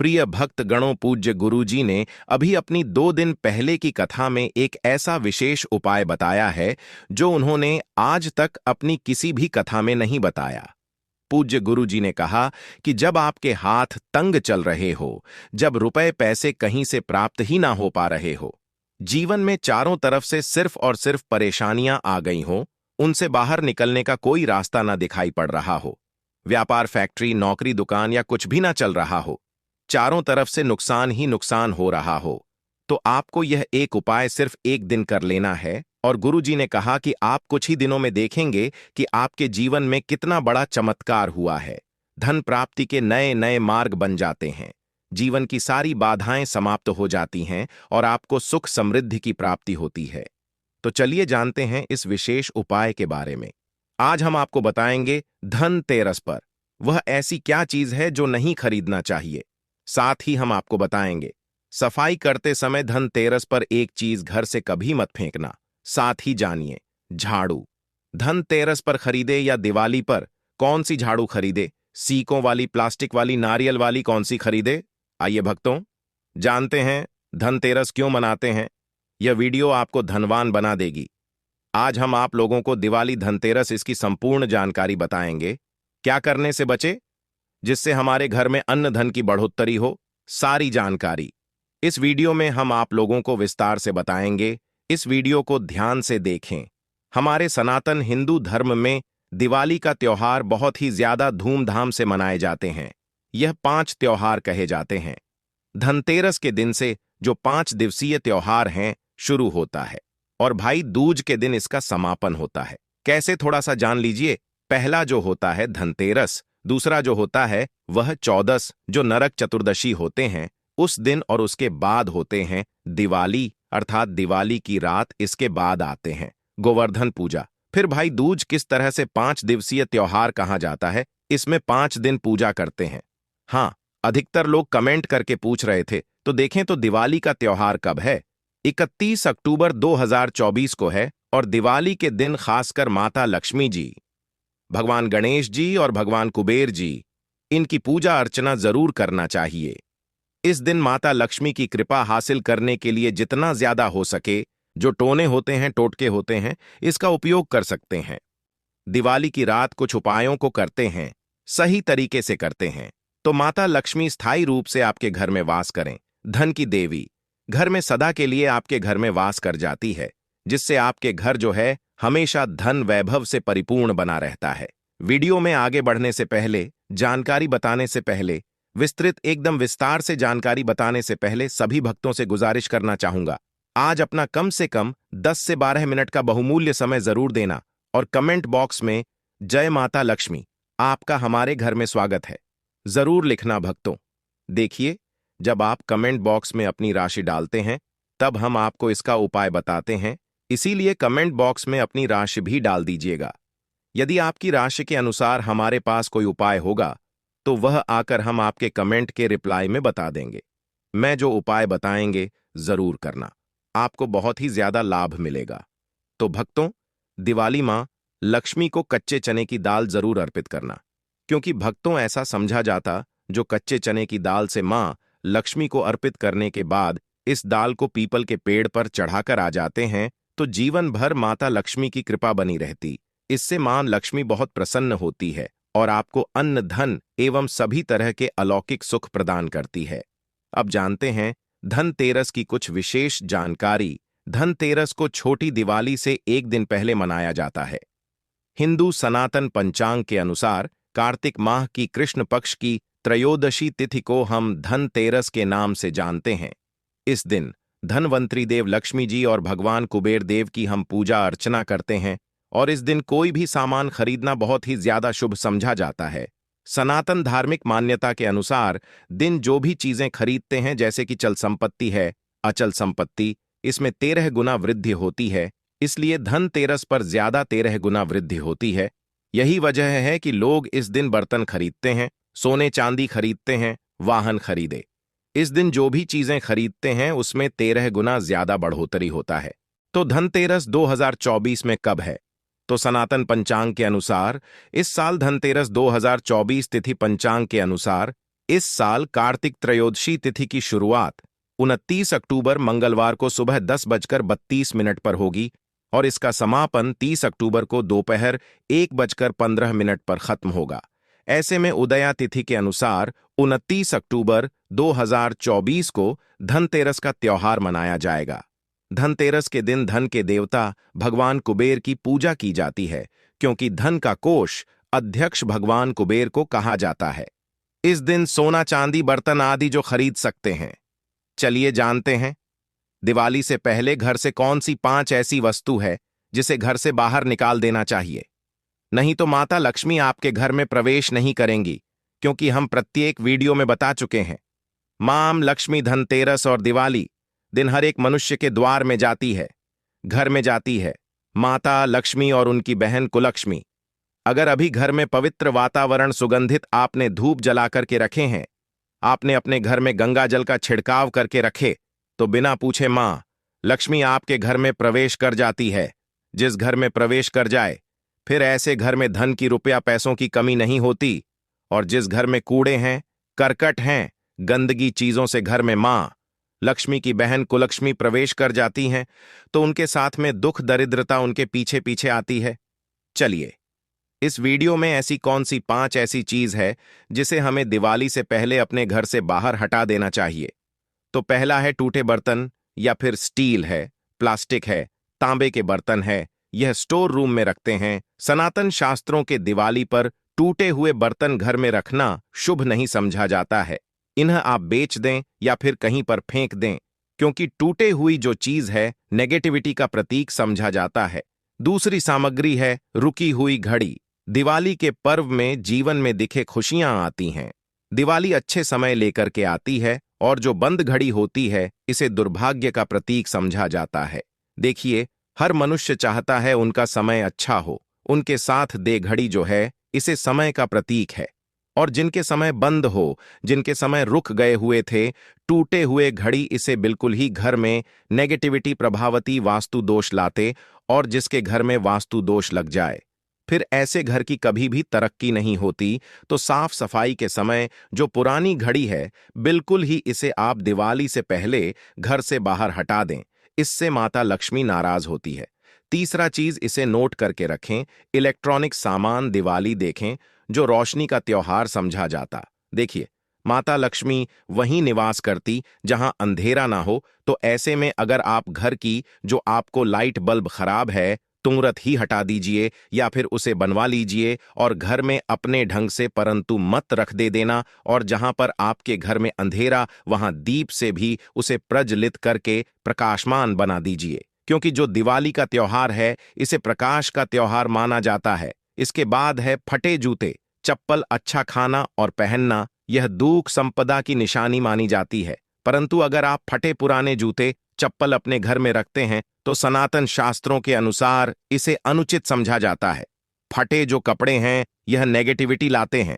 प्रिय भक्त गणों, पूज्य गुरुजी ने अभी अपनी 2 दिन पहले की कथा में एक ऐसा विशेष उपाय बताया है जो उन्होंने आज तक अपनी किसी भी कथा में नहीं बताया। पूज्य गुरुजी ने कहा कि जब आपके हाथ तंग चल रहे हो, जब रुपए पैसे कहीं से प्राप्त ही ना हो पा रहे हो, जीवन में चारों तरफ से सिर्फ और सिर्फ परेशानियां आ गई हो, उनसे बाहर निकलने का कोई रास्ता ना दिखाई पड़ रहा हो, व्यापार, फैक्ट्री, नौकरी, दुकान या कुछ भी ना चल रहा हो, चारों तरफ से नुकसान ही नुकसान हो रहा हो, तो आपको यह एक उपाय सिर्फ 1 दिन कर लेना है। और गुरुजी ने कहा कि आप कुछ ही दिनों में देखेंगे कि आपके जीवन में कितना बड़ा चमत्कार हुआ है। धन प्राप्ति के नए नए मार्ग बन जाते हैं, जीवन की सारी बाधाएं समाप्त हो जाती हैं और आपको सुख समृद्धि की प्राप्ति होती है। तो चलिए जानते हैं इस विशेष उपाय के बारे में। आज हम आपको बताएंगे धनतेरस पर वह ऐसी क्या चीज है जो नहीं खरीदना चाहिए। साथ ही हम आपको बताएंगे सफाई करते समय धनतेरस पर एक चीज घर से कभी मत फेंकना। साथ ही जानिए झाड़ू धनतेरस पर खरीदे या दिवाली पर कौन सी झाड़ू खरीदे, सीकों वाली, प्लास्टिक वाली, नारियल वाली, कौन सी खरीदे। आइए भक्तों, जानते हैं धनतेरस क्यों मनाते हैं। यह वीडियो आपको धनवान बना देगी। आज हम आप लोगों को दिवाली, धनतेरस, इसकी संपूर्ण जानकारी बताएंगे। क्या करने से बचे जिससे हमारे घर में अन्न धन की बढ़ोत्तरी हो, सारी जानकारी इस वीडियो में हम आप लोगों को विस्तार से बताएंगे। इस वीडियो को ध्यान से देखें। हमारे सनातन हिंदू धर्म में दिवाली का त्योहार बहुत ही ज्यादा धूमधाम से मनाए जाते हैं। यह 5 त्योहार कहे जाते हैं। धनतेरस के दिन से जो 5 दिवसीय त्योहार हैं शुरू होता है और भाई दूज के दिन इसका समापन होता है। कैसे, थोड़ा सा जान लीजिए। पहला जो होता है धनतेरस, दूसरा जो होता है वह चौदस जो नरक चतुर्दशी होते हैं उस दिन, और उसके बाद होते हैं दिवाली अर्थात दिवाली की रात, इसके बाद आते हैं गोवर्धन पूजा। फिर भाई दूज किस तरह से 5 दिवसीय त्योहार कहा जाता है, इसमें 5 दिन पूजा करते हैं। हाँ, अधिकतर लोग कमेंट करके पूछ रहे थे, तो देखें तो दिवाली का त्योहार कब है। 31 अक्टूबर 2024 को है और दिवाली के दिन खासकर माता लक्ष्मी जी, भगवान गणेश जी और भगवान कुबेर जी, इनकी पूजा अर्चना जरूर करना चाहिए। इस दिन माता लक्ष्मी की कृपा हासिल करने के लिए जितना ज्यादा हो सके, जो टोने होते हैं, टोटके होते हैं, इसका उपयोग कर सकते हैं। दिवाली की रात कुछ उपायों को करते हैं, सही तरीके से करते हैं, तो माता लक्ष्मी स्थायी रूप से आपके घर में वास करें। धन की देवी घर में सदा के लिए आपके घर में वास कर जाती है, जिससे आपके घर जो है हमेशा धन वैभव से परिपूर्ण बना रहता है। वीडियो में आगे बढ़ने से पहले, जानकारी बताने से पहले, विस्तृत एकदम विस्तार से जानकारी बताने से पहले सभी भक्तों से गुजारिश करना चाहूंगा, आज अपना कम से कम 10 से 12 मिनट का बहुमूल्य समय जरूर देना और कमेंट बॉक्स में जय माता लक्ष्मी, आपका हमारे घर में स्वागत है, जरूर लिखना भक्तों। देखिए, जब आप कमेंट बॉक्स में अपनी राशि डालते हैं तब हम आपको इसका उपाय बताते हैं, इसीलिए कमेंट बॉक्स में अपनी राशि भी डाल दीजिएगा। यदि आपकी राशि के अनुसार हमारे पास कोई उपाय होगा तो वह आकर हम आपके कमेंट के रिप्लाई में बता देंगे। मैं जो उपाय बताएंगे जरूर करना, आपको बहुत ही ज्यादा लाभ मिलेगा। तो भक्तों, दिवाली मां लक्ष्मी को कच्चे चने की दाल जरूर अर्पित करना, क्योंकि भक्तों ऐसा समझा जाता जो कच्चे चने की दाल से मां लक्ष्मी को अर्पित करने के बाद इस दाल को पीपल के पेड़ पर चढ़ाकर आ जाते हैं तो जीवन भर माता लक्ष्मी की कृपा बनी रहती। इससे मां लक्ष्मी बहुत प्रसन्न होती है और आपको अन्न, धन एवं सभी तरह के अलौकिक सुख प्रदान करती है। अब जानते हैं धनतेरस की कुछ विशेष जानकारी। धनतेरस को छोटी दिवाली से 1 दिन पहले मनाया जाता है। हिंदू सनातन पंचांग के अनुसार कार्तिक माह की कृष्ण पक्ष की त्रयोदशी तिथि को हम धनतेरस के नाम से जानते हैं। इस दिन धनवंतरी देव लक्ष्मी जी और भगवान कुबेर देव की हम पूजा अर्चना करते हैं और इस दिन कोई भी सामान खरीदना बहुत ही ज्यादा शुभ समझा जाता है। सनातन धार्मिक मान्यता के अनुसार दिन जो भी चीजें खरीदते हैं, जैसे कि चल संपत्ति है, अचल संपत्ति, इसमें 13 गुना वृद्धि होती है, इसलिए धनतेरस पर ज्यादा 13 गुना वृद्धि होती है। यही वजह है कि लोग इस दिन बर्तन खरीदते हैं, सोने चांदी खरीदते हैं, वाहन खरीदे। इस दिन जो भी चीजें खरीदते हैं उसमें 13 गुना ज्यादा बढ़ोतरी होता है। तो धनतेरस 2024 में कब है? तो सनातन पंचांग के अनुसार इस साल धनतेरस 2024 तिथि पंचांग के अनुसार इस साल कार्तिक त्रयोदशी तिथि की शुरुआत 29 अक्टूबर मंगलवार को सुबह 10:32 पर होगी और इसका समापन 30 अक्टूबर को दोपहर 1:15 पर खत्म होगा। ऐसे में उदया तिथि के अनुसार 29 अक्टूबर 2024 को धनतेरस का त्योहार मनाया जाएगा। धनतेरस के दिन धन के देवता भगवान कुबेर की पूजा की जाती है, क्योंकि धन का कोष अध्यक्ष भगवान कुबेर को कहा जाता है। इस दिन सोना चांदी बर्तन आदि जो खरीद सकते हैं। चलिए जानते हैं, दिवाली से पहले घर से कौन सी 5 ऐसी वस्तु है जिसे घर से बाहर निकाल देना चाहिए। नहीं तो माता लक्ष्मी आपके घर में प्रवेश नहीं करेंगी, क्योंकि हम प्रत्येक वीडियो में बता चुके हैं, मां लक्ष्मी धनतेरस और दिवाली दिन हर एक मनुष्य के द्वार में जाती है, घर में जाती है माता लक्ष्मी और उनकी बहन कुलक्ष्मी। अगर अभी घर में पवित्र वातावरण सुगंधित आपने धूप जला करके रखे हैं, आपने अपने घर में गंगा जल का छिड़काव करके रखे, तो बिना पूछे मां लक्ष्मी आपके घर में प्रवेश कर जाती है। जिस घर में प्रवेश कर जाए, फिर ऐसे घर में धन की रुपया पैसों की कमी नहीं होती। और जिस घर में कूड़े हैं, करकट हैं, गंदगी चीजों से घर में मां लक्ष्मी की बहन कुलक्ष्मी प्रवेश कर जाती हैं, तो उनके साथ में दुख दरिद्रता उनके पीछे पीछे आती है। चलिए, इस वीडियो में ऐसी कौन सी 5 ऐसी चीज है जिसे हमें दिवाली से पहले अपने घर से बाहर हटा देना चाहिए। तो पहला है टूटे बर्तन, या फिर स्टील है, प्लास्टिक है, तांबे के बर्तन है, यह स्टोर रूम में रखते हैं। सनातन शास्त्रों के दिवाली पर टूटे हुए बर्तन घर में रखना शुभ नहीं समझा जाता है। इन्हें आप बेच दें या फिर कहीं पर फेंक दें, क्योंकि टूटे हुई जो चीज है नेगेटिविटी का प्रतीक समझा जाता है। दूसरी सामग्री है रुकी हुई घड़ी। दिवाली के पर्व में जीवन में दिखे खुशियां आती हैं। दिवाली अच्छे समय लेकर के आती है, और जो बंद घड़ी होती है इसे दुर्भाग्य का प्रतीक समझा जाता है। देखिए, हर मनुष्य चाहता है उनका समय अच्छा हो, उनके साथ दे घड़ी जो है इसे समय का प्रतीक है। और जिनके समय बंद हो, जिनके समय रुक गए हुए थे, टूटे हुए घड़ी इसे बिल्कुल ही घर में नेगेटिविटी प्रभावती वास्तु दोष लाते, और जिसके घर में वास्तु दोष लग जाए फिर ऐसे घर की कभी भी तरक्की नहीं होती। तो साफ सफाई के समय जो पुरानी घड़ी है, बिल्कुल ही इसे आप दिवाली से पहले घर से बाहर हटा दें, इससे माता लक्ष्मी नाराज होती है। तीसरा चीज, इसे नोट करके रखें, इलेक्ट्रॉनिक सामान दिवाली देखें जो रोशनी का त्योहार समझा जाता। देखिए, माता लक्ष्मी वहीं निवास करती जहां अंधेरा ना हो, तो ऐसे में अगर आप घर की जो आपको लाइट बल्ब खराब है तुरंत ही हटा दीजिए, या फिर उसे बनवा लीजिए और घर में अपने ढंग से, परंतु मत रख दे देना। और जहां पर आपके घर में अंधेरा, वहां दीप से भी उसे प्रज्वलित करके प्रकाशमान बना दीजिए, क्योंकि जो दिवाली का त्योहार है इसे प्रकाश का त्योहार माना जाता है। इसके बाद है फटे जूते, चप्पल अच्छा खाना और पहनना, यह दुख संपदा की निशानी मानी जाती है। परंतु अगर आप फटे पुराने जूते चप्पल अपने घर में रखते हैं तो सनातन शास्त्रों के अनुसार इसे अनुचित समझा जाता है। फटे जो कपड़े हैं यह नेगेटिविटी लाते हैं।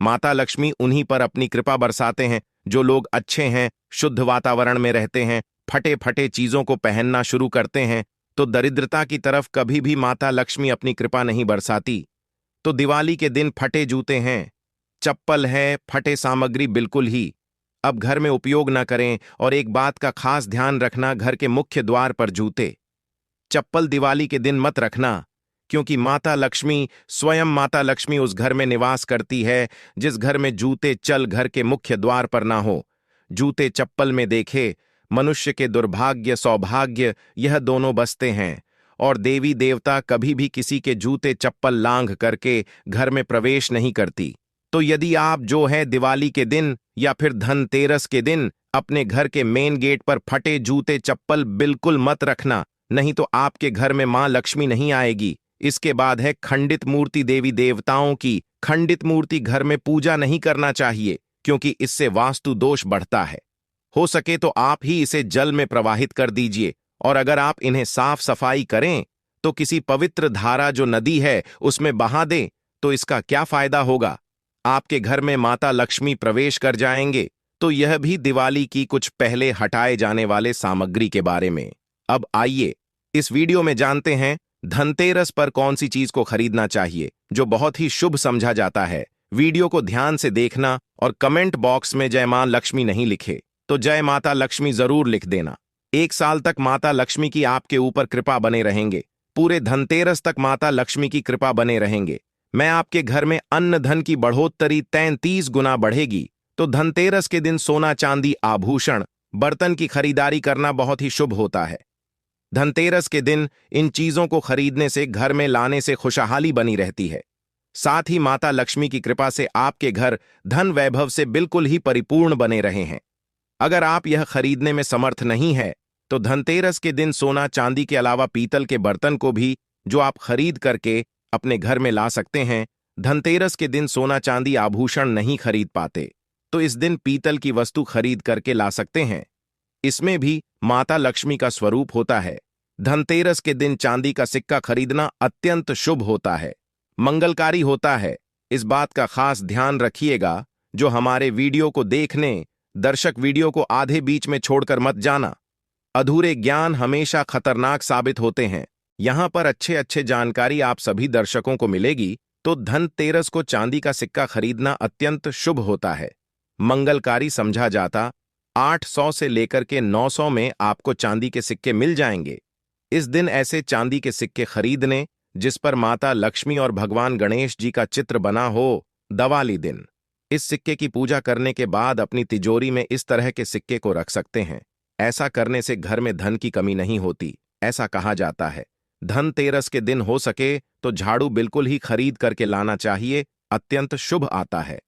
माता लक्ष्मी उन्हीं पर अपनी कृपा बरसाते हैं जो लोग अच्छे हैं, शुद्ध वातावरण में रहते हैं, फटे फटे चीजों को पहनना शुरू करते हैं, तो दरिद्रता की तरफ कभी भी माता लक्ष्मी अपनी कृपा नहीं बरसाती। तो दिवाली के दिन फटे जूते हैं, चप्पल है, फटे सामग्री बिल्कुल ही अब घर में उपयोग न करें। और एक बात का खास ध्यान रखना, घर के मुख्य द्वार पर जूते चप्पल दिवाली के दिन मत रखना, क्योंकि माता लक्ष्मी, स्वयं माता लक्ष्मी उस घर में निवास करती है जिस घर में जूते चल घर के मुख्य द्वार पर ना हो। जूते चप्पल में देखे मनुष्य के दुर्भाग्य सौभाग्य यह दोनों बसते हैं, और देवी देवता कभी भी किसी के जूते चप्पल लांघ करके घर में प्रवेश नहीं करती। तो यदि आप जो है दिवाली के दिन या फिर धनतेरस के दिन अपने घर के मेन गेट पर फटे जूते चप्पल बिल्कुल मत रखना, नहीं तो आपके घर में मां लक्ष्मी नहीं आएगी। इसके बाद है खंडित मूर्ति। देवी देवताओं की खंडित मूर्ति घर में पूजा नहीं करना चाहिए, क्योंकि इससे वास्तु दोष बढ़ता है। हो सके तो आप ही इसे जल में प्रवाहित कर दीजिए, और अगर आप इन्हें साफ सफाई करें तो किसी पवित्र धारा जो नदी है उसमें बहा दें, तो इसका क्या फायदा होगा। आपके घर में माता लक्ष्मी प्रवेश कर जाएंगे। तो यह भी दिवाली की कुछ पहले हटाए जाने वाले सामग्री के बारे में। अब आइए इस वीडियो में जानते हैं धनतेरस पर कौन सी चीज को खरीदना चाहिए जो बहुत ही शुभ समझा जाता है। वीडियो को ध्यान से देखना और कमेंट बॉक्स में जय मां लक्ष्मी नहीं लिखे तो जय माता लक्ष्मी जरूर लिख देना। 1 साल तक माता लक्ष्मी की आपके ऊपर कृपा बने रहेंगे। पूरे धनतेरस तक माता लक्ष्मी की कृपा बने रहेंगे। मैं आपके घर में अन्न धन की बढ़ोत्तरी 33 गुना बढ़ेगी। तो धनतेरस के दिन सोना चांदी आभूषण बर्तन की खरीदारी करना बहुत ही शुभ होता है। धनतेरस के दिन इन चीजों को खरीदने से घर में लाने से खुशहाली बनी रहती है। साथ ही माता लक्ष्मी की कृपा से आपके घर धन वैभव से बिल्कुल ही परिपूर्ण बने रहे हैं। अगर आप यह खरीदने में समर्थ नहीं है तो धनतेरस के दिन सोना चांदी के अलावा पीतल के बर्तन को भी जो आप खरीद करके अपने घर में ला सकते हैं। धनतेरस के दिन सोना चांदी आभूषण नहीं खरीद पाते तो इस दिन पीतल की वस्तु खरीद करके ला सकते हैं। इसमें भी माता लक्ष्मी का स्वरूप होता है। धनतेरस के दिन चांदी का सिक्का खरीदना अत्यंत शुभ होता है, मंगलकारी होता है। इस बात का खास ध्यान रखिएगा। जो हमारे वीडियो को देखने दर्शक वीडियो को आधे बीच में छोड़कर मत जाना। अधूरे ज्ञान हमेशा खतरनाक साबित होते हैं। यहां पर अच्छे अच्छे जानकारी आप सभी दर्शकों को मिलेगी। तो धनतेरस को चांदी का सिक्का खरीदना अत्यंत शुभ होता है, मंगलकारी समझा जाता। 800 से लेकर के 900 में आपको चांदी के सिक्के मिल जाएंगे। इस दिन ऐसे चांदी के सिक्के खरीदने जिस पर माता लक्ष्मी और भगवान गणेश जी का चित्र बना हो। दिवाली दिन इस सिक्के की पूजा करने के बाद अपनी तिजोरी में इस तरह के सिक्के को रख सकते हैं। ऐसा करने से घर में धन की कमी नहीं होती, ऐसा कहा जाता है। धनतेरस के दिन हो सके तो झाड़ू बिल्कुल ही खरीद करके लाना चाहिए, अत्यंत शुभ आता है।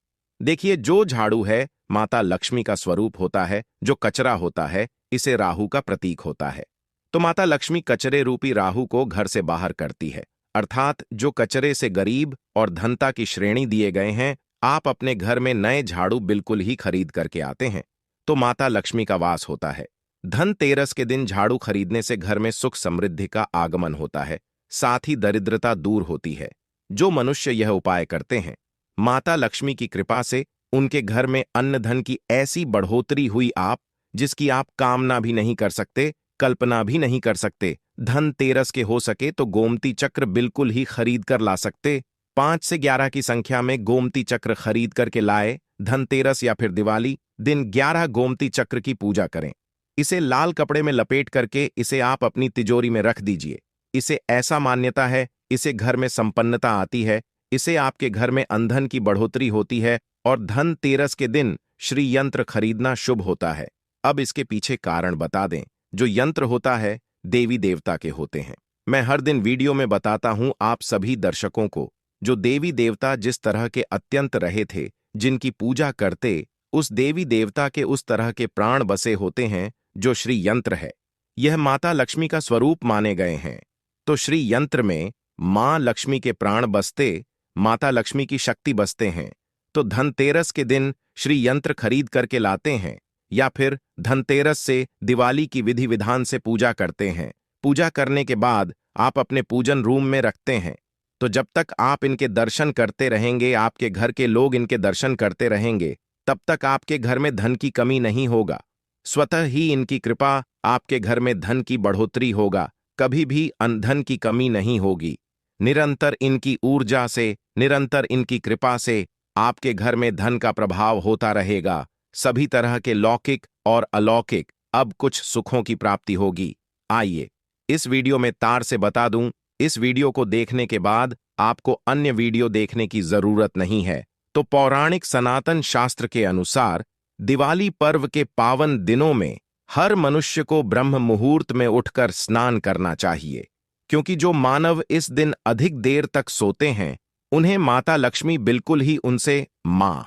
देखिए, जो झाड़ू है माता लक्ष्मी का स्वरूप होता है, जो कचरा होता है इसे राहु का प्रतीक होता है। तो माता लक्ष्मी कचरे रूपी राहु को घर से बाहर करती है, अर्थात जो कचरे से गरीब और धनता की श्रेणी दिए गए हैं। आप अपने घर में नए झाड़ू बिल्कुल ही खरीद करके आते हैं तो माता लक्ष्मी का वास होता है। धनतेरस के दिन झाड़ू खरीदने से घर में सुख समृद्धि का आगमन होता है, साथ ही दरिद्रता दूर होती है। जो मनुष्य यह उपाय करते हैं, माता लक्ष्मी की कृपा से उनके घर में अन्न धन की ऐसी बढ़ोतरी हुई आप जिसकी आप कामना भी नहीं कर सकते, कल्पना भी नहीं कर सकते। धनतेरस के हो सके तो गोमती चक्र बिल्कुल ही खरीद कर ला सकते। 5 से 11 की संख्या में गोमती चक्र खरीद करके लाए। धनतेरस या फिर दिवाली दिन 11 गोमती चक्र की पूजा करें। इसे लाल कपड़े में लपेट करके इसे आप अपनी तिजोरी में रख दीजिए। इसे ऐसा मान्यता है, इसे घर में संपन्नता आती है, इसे आपके घर में अंधन की बढ़ोतरी होती है और धनतेरस के दिन श्री यंत्र खरीदना शुभ होता है। अब इसके पीछे कारण बता दें। जो यंत्र होता है देवी देवता के होते हैं। मैं हर दिन वीडियो में बताता हूं आप सभी दर्शकों को, जो देवी देवता जिस तरह के अत्यंत रहे थे, जिनकी पूजा करते, उस देवी देवता के उस तरह के प्राण बसे होते हैं जो श्री यंत्र है। यह माता लक्ष्मी का स्वरूप माने गए हैं। तो श्री यंत्र में मां लक्ष्मी के प्राण बसते, माता लक्ष्मी की शक्ति बसते हैं। तो धनतेरस के दिन श्री यंत्र खरीद करके लाते हैं या फिर धनतेरस से दिवाली की विधि विधान से पूजा करते हैं। पूजा करने के बाद आप अपने पूजन रूम में रखते हैं। तो जब तक आप इनके दर्शन करते रहेंगे, आपके घर के लोग इनके दर्शन करते रहेंगे, तब तक आपके घर में धन की कमी नहीं होगा। स्वतः ही इनकी कृपा आपके घर में धन की बढ़ोतरी होगा, कभी भी धन की कमी नहीं होगी। निरंतर इनकी ऊर्जा से, निरंतर इनकी कृपा से आपके घर में धन का प्रभाव होता रहेगा। सभी तरह के लौकिक और अलौकिक अब कुछ सुखों की प्राप्ति होगी। आइए इस वीडियो में तार से बता दूं, इस वीडियो को देखने के बाद आपको अन्य वीडियो देखने की जरूरत नहीं है। तो पौराणिक सनातन शास्त्र के अनुसार दिवाली पर्व के पावन दिनों में हर मनुष्य को ब्रह्म मुहूर्त में उठकर स्नान करना चाहिए, क्योंकि जो मानव इस दिन अधिक देर तक सोते हैं उन्हें माता लक्ष्मी बिल्कुल ही उनसे मां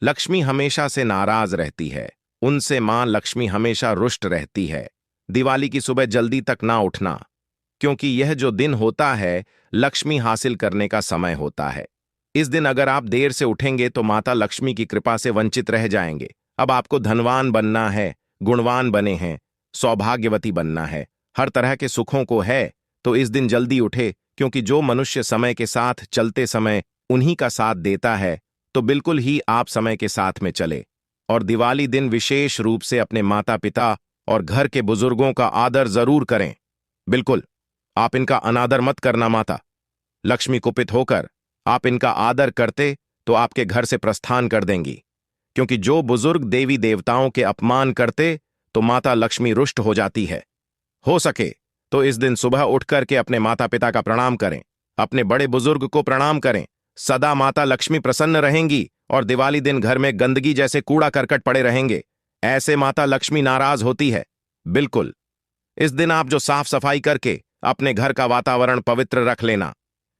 लक्ष्मी हमेशा से नाराज रहती है, उनसे मां लक्ष्मी हमेशा रुष्ट रहती है। दिवाली की सुबह जल्दी तक ना उठना, क्योंकि यह जो दिन होता है लक्ष्मी हासिल करने का समय होता है। इस दिन अगर आप देर से उठेंगे तो माता लक्ष्मी की कृपा से वंचित रह जाएंगे। अब आपको धनवान बनना है, गुणवान बने हैं, सौभाग्यवती बनना है, हर तरह के सुखों को है, तो इस दिन जल्दी उठे, क्योंकि जो मनुष्य समय के साथ चलते समय उन्हीं का साथ देता है, तो बिल्कुल ही आप समय के साथ में चले। और दिवाली दिन विशेष रूप से अपने माता पिता और घर के बुजुर्गों का आदर जरूर करें। बिल्कुल आप इनका अनादर मत करना। माता लक्ष्मी कुपित होकर आप इनका आदर करते तो आपके घर से प्रस्थान कर देंगी, क्योंकि जो बुजुर्ग देवी देवताओं के अपमान करते तो माता लक्ष्मी रुष्ट हो जाती है। हो सके तो इस दिन सुबह उठ करके अपने माता पिता का प्रणाम करें, अपने बड़े बुजुर्ग को प्रणाम करें। सदा माता लक्ष्मी प्रसन्न रहेंगी और दिवाली दिन घर में गंदगी जैसे कूड़ा करकट पड़े रहेंगे, ऐसे माता लक्ष्मी नाराज होती है। बिल्कुल, इस दिन आप जो साफ सफाई करके अपने घर का वातावरण पवित्र रख लेना,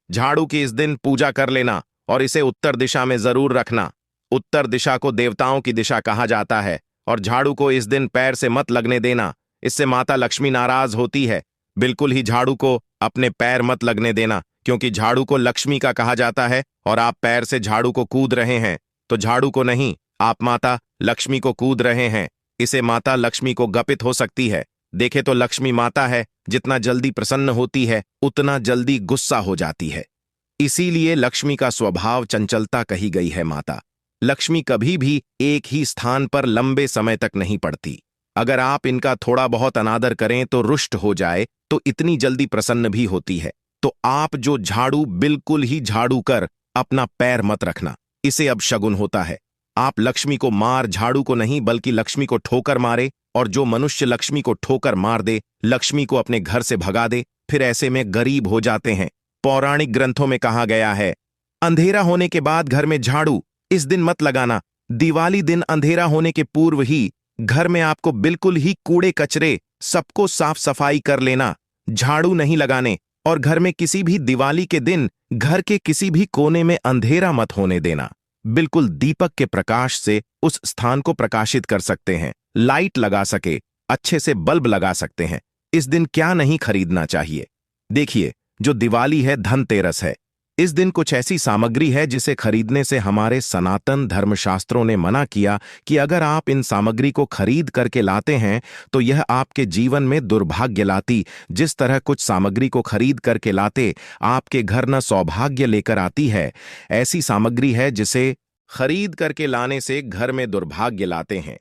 झाड़ू की इस दिन पूजा कर लेना और इसे उत्तर दिशा में जरूर रखना। उत्तर दिशा को देवताओं की दिशा कहा जाता है और झाड़ू को इस दिन पैर से मत लगने देना, इससे माता लक्ष्मी नाराज होती है। बिल्कुल ही झाड़ू को अपने पैर मत लगने देना, क्योंकि झाड़ू को लक्ष्मी का कहा जाता है और आप पैर से झाड़ू को कूद रहे हैं, तो झाड़ू को नहीं, आप माता लक्ष्मी को कूद रहे हैं। इसे माता लक्ष्मी को गपित हो सकती है। देखे तो लक्ष्मी माता है, जितना जल्दी प्रसन्न होती है उतना जल्दी गुस्सा हो जाती है। इसीलिए लक्ष्मी का स्वभाव चंचलता कही गई है। माता लक्ष्मी कभी भी एक ही स्थान पर लंबे समय तक नहीं पड़ती। अगर आप इनका थोड़ा बहुत अनादर करें तो रुष्ट हो जाए, तो इतनी जल्दी प्रसन्न भी होती है। तो आप जो झाड़ू बिल्कुल ही झाड़ू कर अपना पैर मत रखना, इसे अब शगुन होता है। आप लक्ष्मी को मार झाड़ू को नहीं बल्कि लक्ष्मी को ठोकर मारे, और जो मनुष्य लक्ष्मी को ठोकर मार दे, लक्ष्मी को अपने घर से भगा दे, फिर ऐसे में गरीब हो जाते हैं। पौराणिक ग्रंथों में कहा गया है, अंधेरा होने के बाद घर में झाड़ू इस दिन मत लगाना। दिवाली दिन अंधेरा होने के पूर्व ही घर में आपको बिल्कुल ही कूड़े कचरे सबको साफ सफाई कर लेना, झाड़ू नहीं लगाने। और घर में किसी भी दिवाली के दिन घर के किसी भी कोने में अंधेरा मत होने देना। बिल्कुल दीपक के प्रकाश से उस स्थान को प्रकाशित कर सकते हैं, लाइट लगा सके, अच्छे से बल्ब लगा सकते हैं। इस दिन क्या नहीं खरीदना चाहिए। देखिए, जो दिवाली है धनतेरस है। इस दिन कुछ ऐसी सामग्री है जिसे खरीदने से हमारे सनातन धर्मशास्त्रों ने मना किया कि अगर आप इन सामग्री को खरीद करके लाते हैं तो यह आपके जीवन में दुर्भाग्य लाती। जिस तरह कुछ सामग्री को खरीद करके लाते आपके घर न सौभाग्य लेकर आती है, ऐसी सामग्री है जिसे खरीद करके लाने से घर में दुर्भाग्य लाते हैं।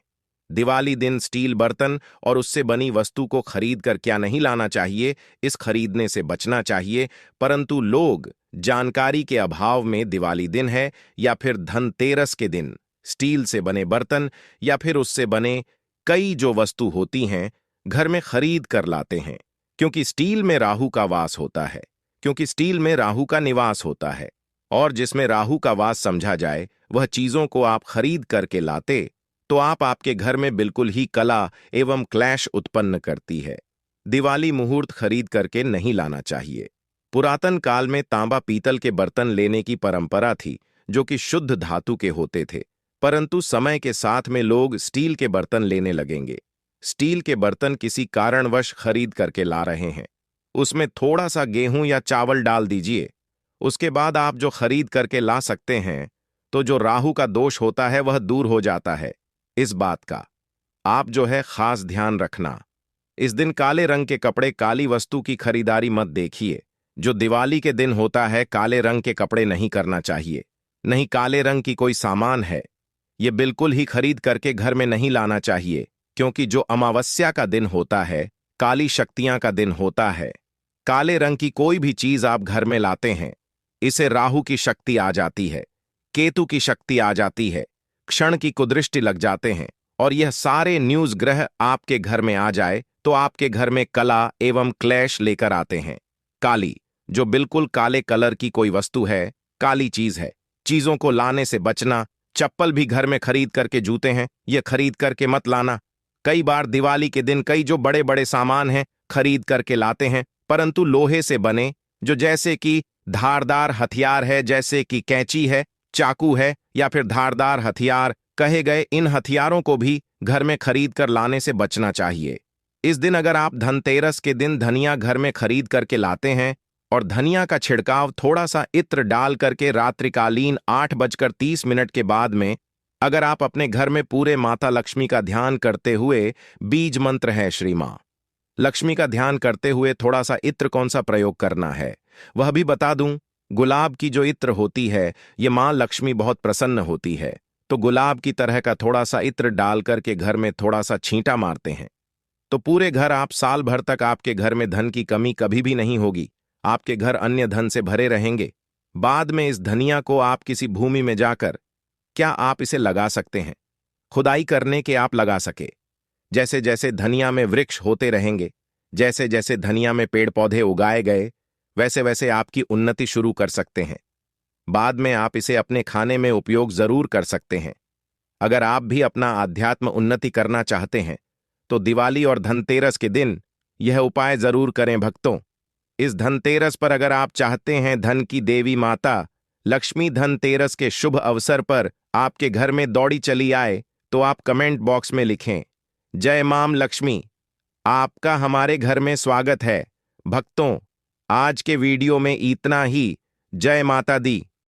दिवाली दिन स्टील बर्तन और उससे बनी वस्तु को खरीद कर क्या नहीं लाना चाहिए, इस खरीदने से बचना चाहिए। परंतु लोग जानकारी के अभाव में दिवाली दिन है या फिर धनतेरस के दिन स्टील से बने बर्तन या फिर उससे बने कई जो वस्तु होती हैं घर में खरीद कर लाते हैं, क्योंकि स्टील में राहु का वास होता है, क्योंकि स्टील में राहु का निवास होता है। और जिसमें राहु का वास समझा जाए वह चीजों को आप खरीद करके लाते तो आपके घर में बिल्कुल ही कला एवं क्लैश उत्पन्न करती है। दिवाली मुहूर्त खरीद करके नहीं लाना चाहिए। पुरातन काल में तांबा पीतल के बर्तन लेने की परंपरा थी जो कि शुद्ध धातु के होते थे, परंतु समय के साथ में लोग स्टील के बर्तन लेने लगेंगे। स्टील के बर्तन किसी कारणवश खरीद करके ला रहे हैं, उसमें थोड़ा सा गेहूं या चावल डाल दीजिए, उसके बाद आप जो खरीद करके ला सकते हैं तो जो राहु का दोष होता है वह दूर हो जाता है। इस बात का आप जो है खास ध्यान रखना। इस दिन काले रंग के कपड़े, काली वस्तु की खरीदारी मत देखिए। जो दिवाली के दिन होता है काले रंग के कपड़े नहीं करना चाहिए। नहीं, काले रंग की कोई सामान है ये बिल्कुल ही खरीद करके घर में नहीं लाना चाहिए, क्योंकि जो अमावस्या का दिन होता है, काली शक्तियां का दिन होता है। काले रंग की कोई भी चीज आप घर में लाते हैं, इसे राहु की शक्ति आ जाती है, केतु की शक्ति आ जाती है, क्षण की कुदृष्टि लग जाते हैं, और यह सारे न्यूज ग्रह आपके घर में आ जाए तो आपके घर में कला एवं क्लेश लेकर आते हैं। काली, जो बिल्कुल काले कलर की कोई वस्तु है, काली चीज है, चीजों को लाने से बचना। चप्पल भी घर में खरीद करके, जूते हैं ये खरीद करके मत लाना। कई बार दिवाली के दिन कई जो बड़े बड़े सामान हैं खरीद करके लाते हैं, परंतु लोहे से बने, जो जैसे कि धारदार हथियार है, जैसे कि कैंची है, चाकू है या फिर धारदार हथियार कहे गए, इन हथियारों को भी घर में खरीद कर लाने से बचना चाहिए। इस दिन अगर आप धनतेरस के दिन धनिया घर में खरीद करके लाते हैं और धनिया का छिड़काव थोड़ा सा इत्र डाल करके रात्रिकालीन 8:30 के बाद में अगर आप अपने घर में पूरे माता लक्ष्मी का ध्यान करते हुए, बीज मंत्र है श्री मां लक्ष्मी का ध्यान करते हुए थोड़ा सा इत्र कौन सा प्रयोग करना है वह भी बता दूं। गुलाब की जो इत्र होती है ये मां लक्ष्मी बहुत प्रसन्न होती है, तो गुलाब की तरह का थोड़ा सा इत्र डाल करके घर में थोड़ा सा छींटा मारते हैं तो पूरे घर आप साल भर तक आपके घर में धन की कमी कभी भी नहीं होगी। आपके घर अन्य धन से भरे रहेंगे। बाद में इस धनिया को आप किसी भूमि में जाकर क्या आप इसे लगा सकते हैं? खुदाई करने के आप लगा सके। जैसे जैसे धनिया में वृक्ष होते रहेंगे, जैसे जैसे धनिया में पेड़ पौधे उगाए गए, वैसे वैसे आपकी उन्नति शुरू कर सकते हैं। बाद में आप इसे अपने खाने में उपयोग जरूर कर सकते हैं। अगर आप भी अपना आध्यात्म उन्नति करना चाहते हैं तो दिवाली और धनतेरस के दिन यह उपाय जरूर करें भक्तों। इस धनतेरस पर अगर आप चाहते हैं धन की देवी माता लक्ष्मी धनतेरस के शुभ अवसर पर आपके घर में दौड़ी चली आए, तो आप कमेंट बॉक्स में लिखें, जय माम लक्ष्मी। आपका हमारे घर में स्वागत है। भक्तों, आज के वीडियो में इतना ही। जय माता दी।